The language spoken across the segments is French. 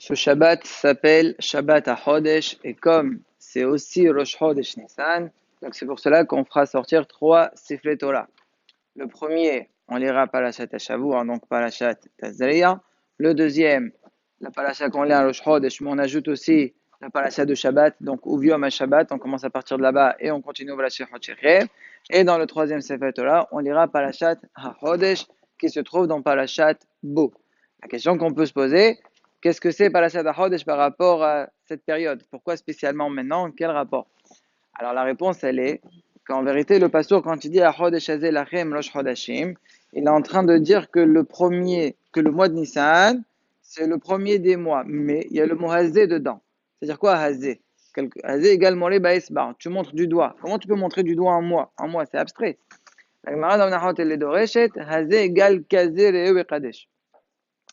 Ce Shabbat s'appelle Shabbat HaChodesh et comme c'est aussi Rosh Chodesh Nissan, donc c'est pour cela qu'on fera sortir 3 Sifrei Torah. Le premier, on lira Parashat HaShavua, donc Parashat Tazria. Le deuxième, la Parashat qu'on lit à Rosh Chodesh, mais on ajoute aussi la Parashat de Shabbat, donc Uviom HaShabbat, on commence à partir de là-bas et on continue Parashat HaCherev. Et dans le troisième Sefer Torah, on lira Parashat HaChodesh qui se trouve dans Parashat Bo. La question qu'on peut se poser, qu'est-ce que c'est Parashat HaChodesh par rapport à cette période? Pourquoi spécialement maintenant? Quel rapport? Alors la réponse, elle est qu'en vérité, le pasteur, quand il dit HaChodesh Hazeh Lachem Rosh Chodashim, il est en train de dire que le mois de Nissan, c'est le premier des mois, mais il y a le mot Hazeh dedans. C'est-à-dire quoi Hazeh? Hazeh égale Moré Baesbar. Tu montres du doigt. Comment tu peux montrer du doigt un mois? Un mois, c'est abstrait. La Gemara dans Nahot elle est doreshet, Hazeh égale Kazeh Re'eu Bekadesh.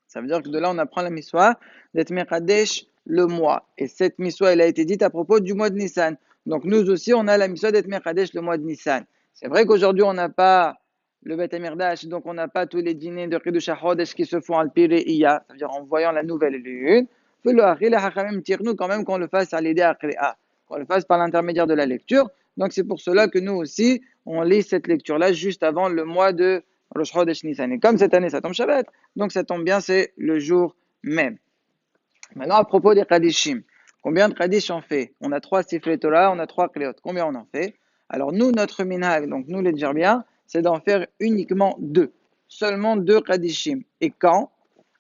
Ça veut dire que de là, on apprend la miswa d'être Mekadesh le mois. Et cette miswa, elle a été dite à propos du mois de Nissan. Donc nous aussi, on a la miswa d'être Mekadesh le mois de Nissan. C'est vrai qu'aujourd'hui, on n'a pas le Bet Amirdash, donc on n'a pas tous les dîners de Kiddush HaChodesh qui se font al Pire'iya, ça veut dire en voyant la nouvelle lune. Les Hachamim tirent nous quand même qu'on le fasse à l'idée Akri'a, qu'on le fasse par l'intermédiaire de la lecture. Donc c'est pour cela que nous aussi, on lit cette lecture-là juste avant le mois de Rosh Chodesh Nissan. Et comme cette année, ça tombe Shabbat, donc ça tombe bien, c'est le jour même. Maintenant, à propos des Kadishim, combien de Kadish on fait? On a 3 Sifrei Torah, on a 3 Kleot. Combien on en fait? Alors nous, notre minhag, donc nous les Djerbiens, c'est d'en faire uniquement 2. Seulement 2 Kadishim. Et quand?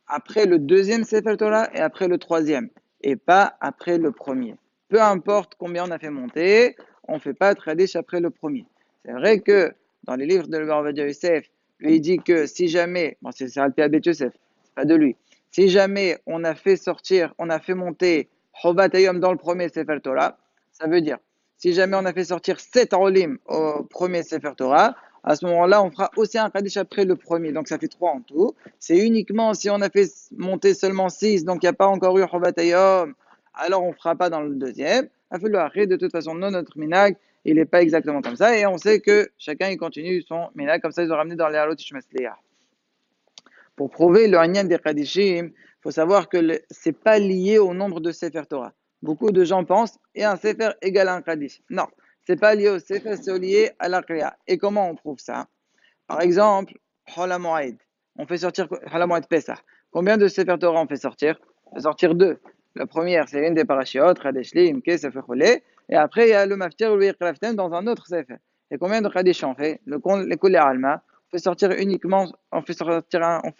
Après le deuxième Sefer Torah et après le troisième. Et pas après le premier. Peu importe combien on a fait monter, on ne fait pas de Kadish après le premier. C'est vrai que dans les livres de Rabbi Ovadia Yosef, lui il dit que si jamais, bon c'est Al-Pi Abet Yosef, c'est pas de lui, si jamais on a fait monter Chovat Hayom dans le premier Sefer Torah, ça veut dire, si jamais on a fait sortir 7 Olim au premier Sefer Torah, à ce moment-là, on fera aussi un Kaddish après le premier, donc ça fait 3 en tout. C'est uniquement si on a fait monter seulement 6, donc il n'y a pas encore eu Chovat Hayom, alors on ne fera pas dans le deuxième. De toute façon, notre minag, il n'est pas exactement comme ça, et on sait que chacun il continue son minag, comme ça ils ont ramené dans les Halot Ishmasliach. Pour prouver le Hanyan des Kadishim, il faut savoir que ce n'est pas lié au nombre de Sefer Torah. Beaucoup de gens pensent, et un Sefer égale un Kadish. Non, ce n'est pas lié au Sefer, c'est lié à la Kriya. Et comment on prouve ça? Par exemple, Chol HaMoed. On fait sortir Chol HaMoed Pesach. Combien de Sefer Torah on fait sortir? On fait sortir 2. La première, c'est une des parashiot, Chadeshli, Imke, Sefer Cholé. Et après, il y a le Maftir ou le Yikraftem dans un autre Sefer. Et combien de Kadish on fait? Le Kulé Alma. On fait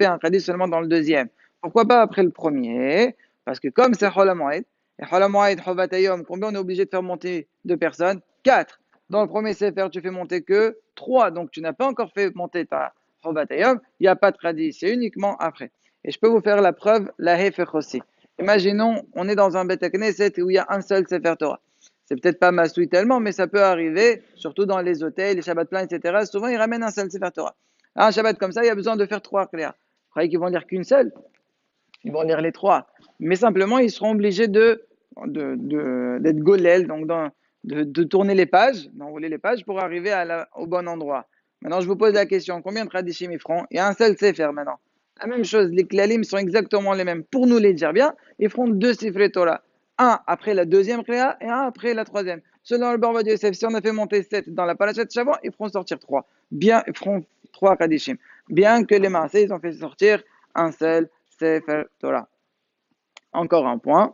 un Kadish seulement dans le deuxième. Pourquoi pas après le premier? Parce que comme c'est Chol HaMoed, et Chol HaMoed, Chovat Hayom, combien on est obligé de faire monter 2 personnes? 4. Dans le premier Sefer, tu fais monter que 3, donc tu n'as pas encore fait monter ta Chovat Hayom, il n'y a pas de Kadish, c'est uniquement après. Et je peux vous faire la preuve, la Hefech aussi. Imaginons, on est dans un Bet Knesset où il y a un seul Sefer Torah. C'est peut-être pas masoui tellement, mais ça peut arriver, surtout dans les hôtels, les Shabbats pleins, etc. Souvent, ils ramènent un seul Sefer Torah. Un Shabbat comme ça, il y a besoin de faire 3 Klea. Vous croyez qu'ils vont lire qu'une seule? Ils vont lire les 3. Mais simplement, ils seront obligés d'être golel, donc de tourner les pages, d'enrouler les pages pour arriver au bon endroit. Maintenant, je vous pose la question, combien de tradishim ils feront? Il y a un seul sefer maintenant. La même chose, les klalim sont exactement les mêmes. Pour nous les dire bien, ils feront 2 sifrei Torah. Un après la deuxième créa et un après la troisième. Selon le Barba de Yosef, si on a fait monter 7 dans la parashat Shavua, ils feront sortir 3. Bien, ils feront 3 tradishim. Bien que les Maaseh, ils ont fait sortir un seul Sefer Torah. Encore un point.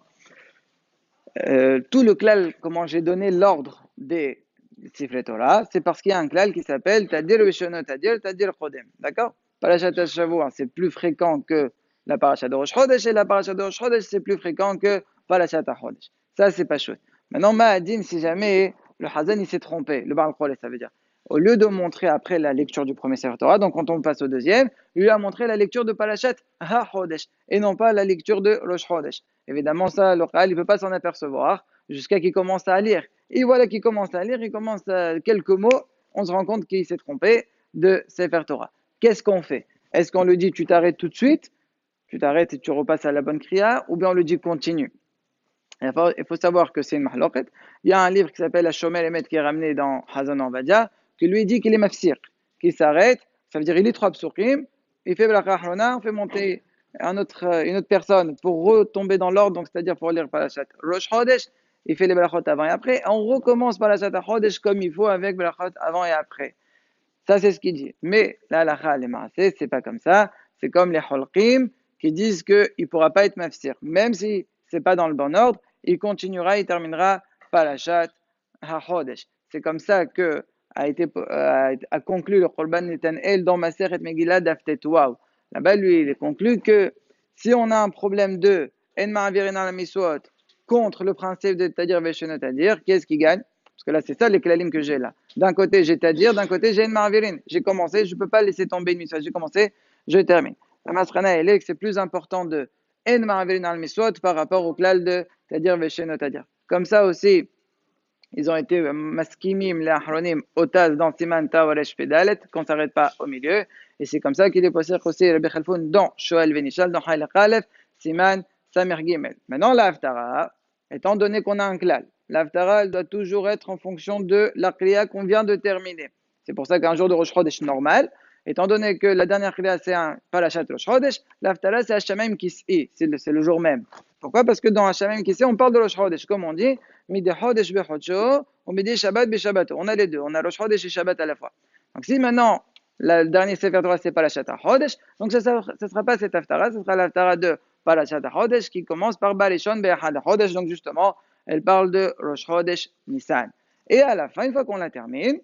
Tout le klal, comment j'ai donné l'ordre des Sifrei Torah, c'est parce qu'il y a un klal qui s'appelle Tadir Veshonot Tadir, Tadir Chodem. D'accord? Parashat Shavua, c'est plus fréquent que la parashat de Rosh Chodesh, et la parashat de Rosh Chodesh, c'est plus fréquent que parashat HaChodesh. Ça, c'est pas chose. Maintenant, Ma'adin, si jamais le Hazan, il s'est trompé, le Baal Chodesh, ça veut dire, au lieu de montrer après la lecture du premier Sefer Torah, donc quand on passe au deuxième, lui a montré la lecture de parashat HaChodesh, et non pas la lecture de Rosh Chodesh. Évidemment, ça, le Khal, il ne peut pas s'en apercevoir jusqu'à qu'il commence à lire. Et voilà qu'il commence à lire, il commence à quelques mots, on se rend compte qu'il s'est trompé de Sefer Torah. Qu'est-ce qu'on fait? Est-ce qu'on lui dit tu t'arrêtes tout de suite, tu t'arrêtes et tu repasses à la bonne kriya, ou bien on lui dit continue? Il faut savoir que c'est une mahloket. Il y a un livre qui s'appelle La Shomer Emet qui est ramené dans Hazan Anvadia, qui lui dit qu'il est mafsir, qu'il s'arrête, ça veut dire il lit 3 psukim, il fait bracha achrona, on fait monter une autre personne pour retomber dans l'ordre, donc c'est-à-dire pour lire Parashat Rosh Chodesh, il fait les brachot avant et après. On recommence Parashat Chodesh comme il faut avec brachot avant et après. Ça, c'est ce qu'il dit. Mais la halakha, les maaseh, c'est pas comme ça. C'est comme les holqim qui disent qu'il ne pourra pas être mafsir. Même si c'est pas dans le bon ordre, il continuera, il terminera Parashat HaChodesh. C'est comme ça que a conclu le Korban Netanel dans Maseret Megillah d'Aftet Waw. Là-bas, lui, il est conclu que si on a un problème de En Ma'avirin al Miswot contre le principe de Tadir Veshenot Tadir, qui est-ce qui gagne? Parce que là, c'est ça les klalim que j'ai là. D'un côté, j'ai Tadir, d'un côté, j'ai une Marvirin. J'ai commencé, je ne peux pas laisser tomber une miswat. J'ai commencé, je termine. La masrana, elle est que c'est plus important de En Marvirin al Miswot par rapport au klal de Tadir Veshenot Tadir. Comme ça aussi, ils ont été maskimim, les ahronim, otaz dans Siman Tawaresh Pedalet, qu'on ne s'arrête pas au milieu. Et c'est comme ça qu'il est possible aussi Rabbi Khalfoun dans Shoel Venishal, dans Haïl Khalef, Siman Samir Gimel. Maintenant, la Haftara, étant donné qu'on a un klal, la Haftara, elle doit toujours être en fonction de la kriya qu'on vient de terminer. C'est pour ça qu'un jour de Rosh Chodesh normal, étant donné que la dernière kriya c'est un Parashat Rosh Chodesh, la Haftara c'est Hashamayim Kis'i, c'est le jour même. Pourquoi? Parce que dans Hashamayim Kis'i, on parle de Rosh Chodesh, comme on dit, Midi Chodesh Bechodsho, ou Midi Shabbat Beshabbato. On a les deux, on a Rosh Chodesh et Shabbat à la fois. Donc si maintenant, le dernier Sefer Torah c'est Parashat Chodesh, donc ça ne sera pas cette Haftara, ce sera l'Haftara de Parashat Chodesh qui commence par Barishon Be'achad Chodesh, donc justement, elle parle de Rosh Chodesh Nissan. Et à la fin, une fois qu'on la termine,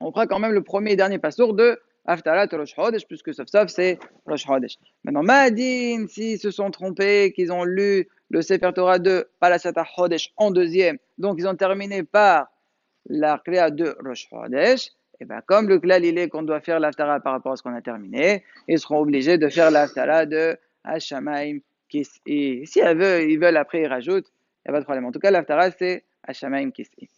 on fera quand même le premier et dernier passour de Haftarat Rosh Chodesh, puisque sauf c'est Rosh Chodesh. Maintenant, Ma'adin, s'ils se sont trompés, qu'ils ont lu le Sefer Torah de Parashat Chodesh en deuxième, donc ils ont terminé par la Kriya de Rosh Chodesh, et bien comme le klal il est qu'on doit faire l'Haftara par rapport à ce qu'on a terminé, ils seront obligés de faire l'Haftara de Hashamayim Kis'i. Si ils veulent après ils rajoutent, il n'y a pas de problème. En tout cas, l'Haftara c'est Hashamayim Kis'i.